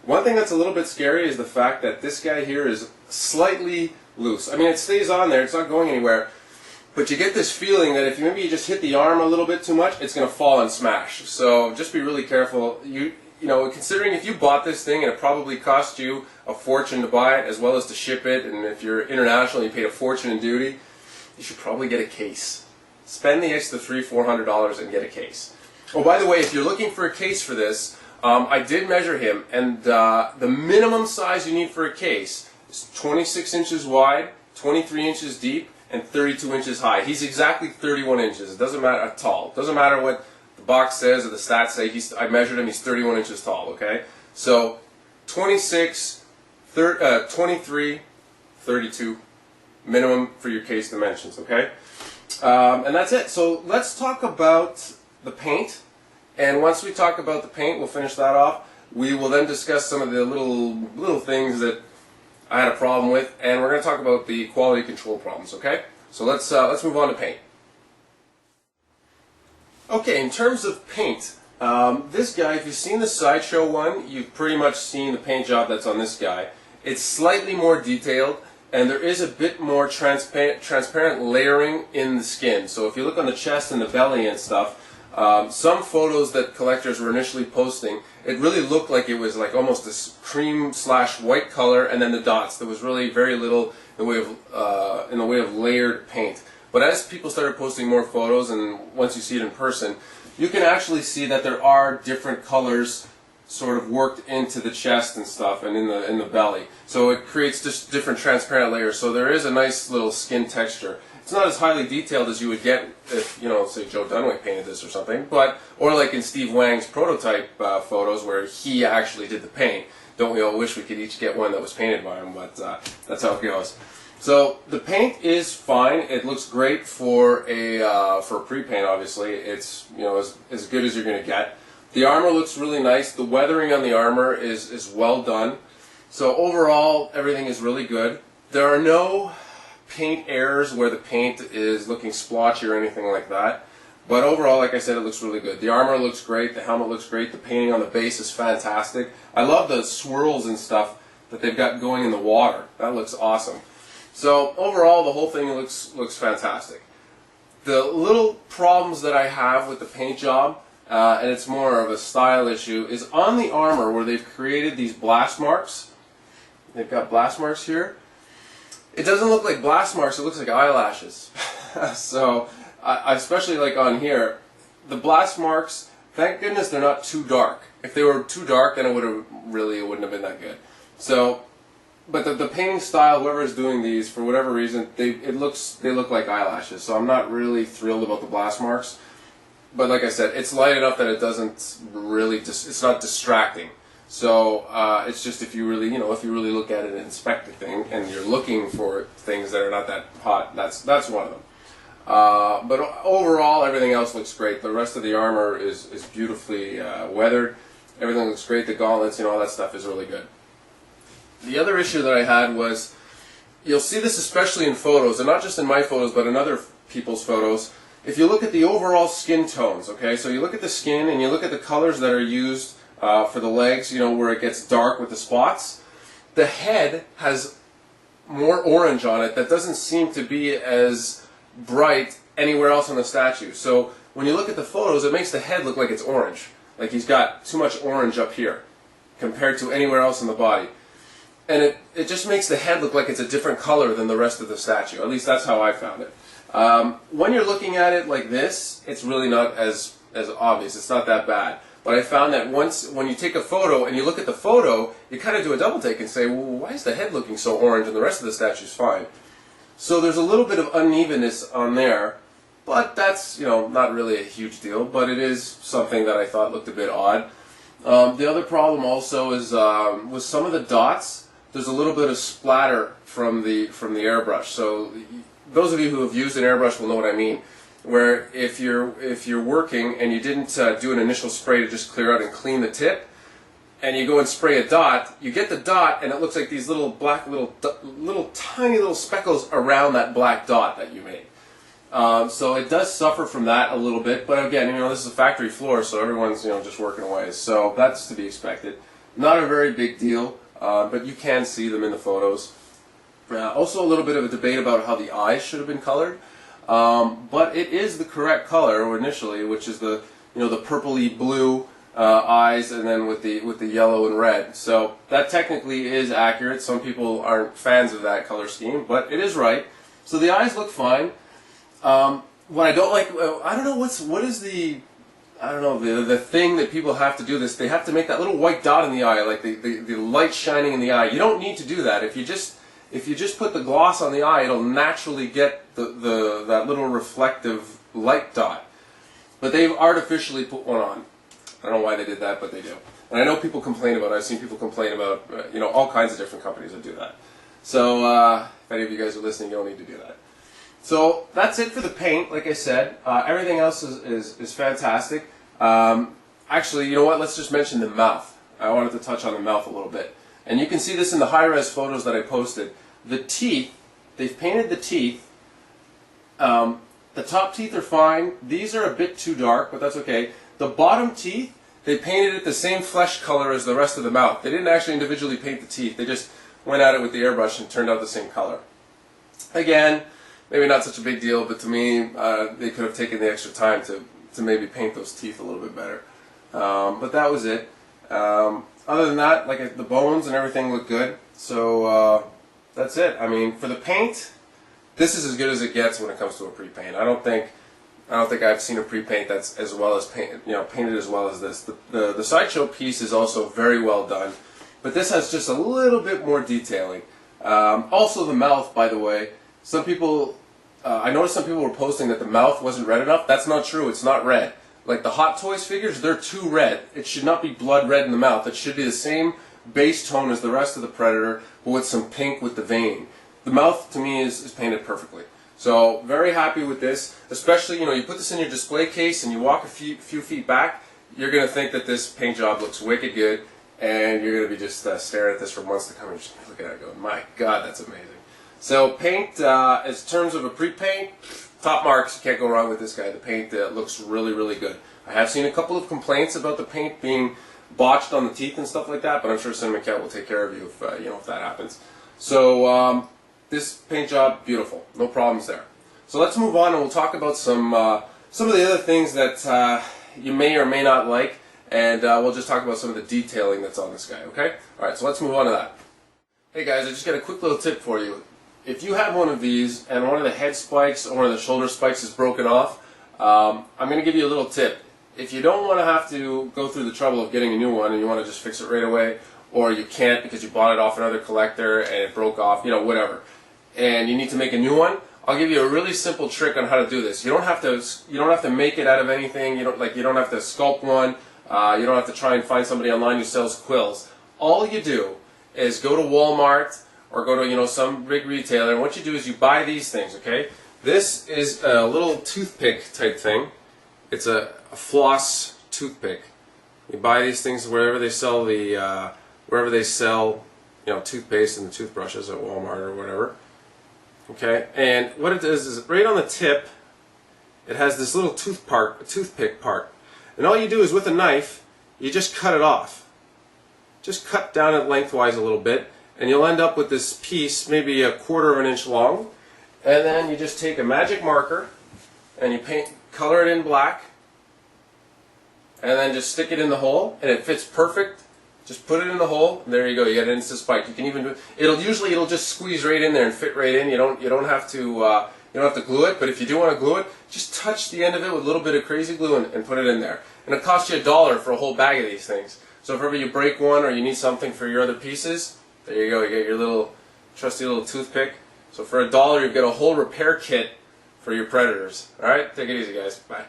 One thing that's a little bit scary is the fact that this guy here is slightly loose. I mean, it stays on there, it's not going anywhere, but you get this feeling that if maybe you just hit the arm a little bit too much, it's going to fall and smash. So just be really careful. You know, considering if you bought this thing and it probably cost you a fortune to buy it as well as to ship it, and if you're international and you paid a fortune in duty, you should probably get a case. Spend the extra $300–400 and get a case. Oh, by the way, if you're looking for a case for this, I did measure him, and the minimum size you need for a case is 26 inches wide, 23 inches deep, and 32 inches high. He's exactly 31 inches. It doesn't matter tall. It doesn't matter what the box says or the stats say. I measured him. He's 31 inches tall. Okay, so 26, 23, 32 minimum for your case dimensions. Okay, and that's it. So let's talk about the paint. And once we talk about the paint, we'll finish that off. We will then discuss some of the little things that I had a problem with, and we're going to talk about the quality control problems. Okay, so let's move on to paint. Okay, in terms of paint, this guy, if you've seen the Sideshow one, you've pretty much seen the paint job that's on this guy. It's slightly more detailed, and there is a bit more transparent layering in the skin. So if you look on the chest and the belly and stuff, some photos that collectors were initially posting, it really looked like it was like almost this cream/white color, and then the dots. There was really very little in the way of layered paint. But as people started posting more photos, and once you see it in person, you can actually see that there are different colors sort of worked into the chest and stuff, and in the belly. So it creates just different transparent layers. So there is a nice little skin texture. It's not as highly detailed as you would get if, you know, say Joe Dunway painted this or something, or like in Steve Wang's prototype photos where he actually did the paint. Don't we all wish we could each get one that was painted by him, but that's how it goes. So the paint is fine. It looks great for a pre-paint. Obviously, it's, you know, as good as you're going to get. The armor looks really nice. The weathering on the armor is well done. So overall, everything is really good. There are no paint errors where the paint is looking splotchy or anything like that. But overall, like I said, it looks really good. The armor looks great. The helmet looks great. The painting on the base is fantastic. I love the swirls and stuff that they've got going in the water. That looks awesome. So overall, the whole thing looks fantastic. The little problems that I have with the paint job, and it's more of a style issue, is on the armor where they've created these blast marks. They've got blast marks here. It doesn't look like blast marks, it looks like eyelashes. So, especially like on here, the blast marks, thank goodness they're not too dark. If they were too dark, then it wouldn't have been that good. So, but the painting style, whoever is doing these, for whatever reason, they look like eyelashes. So I'm not really thrilled about the blast marks. But like I said, it's light enough that it doesn't really, it's not distracting. So it's just if you really look at it and inspect the thing, and you're looking for things that are not that hot, that's one of them. But overall, everything else looks great. The rest of the armor is beautifully weathered. Everything looks great. The gauntlets, all that stuff is really good. The other issue that I had was, you'll see this especially in photos, and not just in my photos, but in other people's photos. If you look at the overall skin tones, okay, so you look at the skin and you look at the colors that are used for the legs, where it gets dark with the spots, the head has more orange on it that doesn't seem to be as bright anywhere else on the statue. So when you look at the photos, it makes the head look like it's orange, like he's got too much orange up here compared to anywhere else in the body. And it just makes the head look like it's a different color than the rest of the statue. At least that's how I found it. When you're looking at it like this, it's really not as obvious. It's not that bad. But I found that when you take a photo and you look at the photo, you kind of do a double take and say, well, why is the head looking so orange and the rest of the statue's fine? So there's a little bit of unevenness on there, but that's, not really a huge deal, but it is something that I thought looked a bit odd. The other problem also is with some of the dots, there's a little bit of splatter from the airbrush. So those of you who have used an airbrush will know what I mean. Where if you're working and you didn't do an initial spray to just clear out and clean the tip, and you go and spray a dot, you get the dot and it looks like these little tiny little speckles around that black dot that you made. So it does suffer from that a little bit, but again, this is a factory floor, so everyone's just working away, so that's to be expected. Not a very big deal, but you can see them in the photos. Also a little bit of a debate about how the eyes should have been colored, but it is the correct color initially, which is the the purpley blue eyes, and then with the yellow and red. So that technically is accurate. Some people aren't fans of that color scheme, but it is right. So the eyes look fine. What I don't like, I don't know what is the, I don't know, the thing that people have to do this. They have to make that little white dot in the eye, like the light shining in the eye. You don't need to do that. If you just put the gloss on the eye, it'll naturally get that little reflective light dot. But they've artificially put one on. I don't know why they did that, but they do. And I know people complain about it. I've seen people complain about, all kinds of different companies that do that. So if any of you guys are listening, you don't need to do that. So that's it for the paint. Like I said, everything else is fantastic. Actually, you know what? Let's just mention the mouth. I wanted to touch on the mouth a little bit. And you can see this in the high-res photos that I posted. The teeth, they've painted the teeth. The top teeth are fine. These are a bit too dark, but that's okay. The bottom teeth, they painted it the same flesh color as the rest of the mouth. They didn't actually individually paint the teeth. They just went at it with the airbrush and turned out the same color. Again, maybe not such a big deal, but to me, they could have taken the extra time to maybe paint those teeth a little bit better. But that was it. Other than that, like the bones and everything look good. So that's it. I mean, for the paint, this is as good as it gets when it comes to a pre-paint. I don't think I've seen a pre-paint that's as well as painted as well as this. The sideshow piece is also very well done, but this has just a little bit more detailing. Also, the mouth, by the way, some people, I noticed some people were posting that the mouth wasn't red enough. That's not true. It's not red. Like the Hot Toys figures, they're too red. It should not be blood red in the mouth. It should be the same base tone as the rest of the Predator, but with some pink with the vein. The mouth, to me, is painted perfectly. So, very happy with this. Especially, you put this in your display case and you walk a few feet back, you're going to think that this paint job looks wicked good, and you're going to be just staring at this for months to come and just looking at it going, my God, that's amazing. So, paint, in terms of a pre-paint, top marks. You can't go wrong with this guy. The paint looks really, really good. I have seen a couple of complaints about the paint being botched on the teeth and stuff like that, but I'm sure Cinemaquette will take care of you if if that happens. So this paint job, beautiful, no problems there. So let's move on and we'll talk about some of the other things that you may or may not like, and we'll just talk about some of the detailing that's on this guy. Okay? All right. So let's move on to that. Hey guys, I just got a quick little tip for you. If you have one of these and one of the head spikes or one of the shoulder spikes is broken off, I'm going to give you a little tip. If you don't want to have to go through the trouble of getting a new one and you want to just fix it right away, or you can't because you bought it off another collector and it broke off, whatever, and you need to make a new one, I'll give you a really simple trick on how to do this. You don't have to make it out of anything. You don't have to sculpt one. You don't have to try and find somebody online who sells quills. All you do is go to Walmart or go to some big retailer, and what you do is you buy these things. Okay, this is a little toothpick type thing. It's a floss toothpick. You buy these things wherever they sell toothpaste and the toothbrushes at Walmart or whatever. Okay, and what it does is right on the tip, it has this little toothpick part, and all you do is with a knife, you just cut it off. Just cut down it lengthwise a little bit, and you'll end up with this piece, maybe 1/4 of an inch long, and then you just take a magic marker and you color it in black, and then just stick it in the hole, and it fits perfect. Just put it in the hole, and there you go. You get an instant spike. You can even do it'll just squeeze right in there and fit right in. You don't have to glue it, but if you do want to glue it, just touch the end of it with a little bit of crazy glue and put it in there. And it costs you $1 for a whole bag of these things. So if ever you break one or you need something for your other pieces, there you go. You get your little trusty little toothpick. So for $1, you get a whole repair kit for your Predators. All right, take it easy, guys. Bye.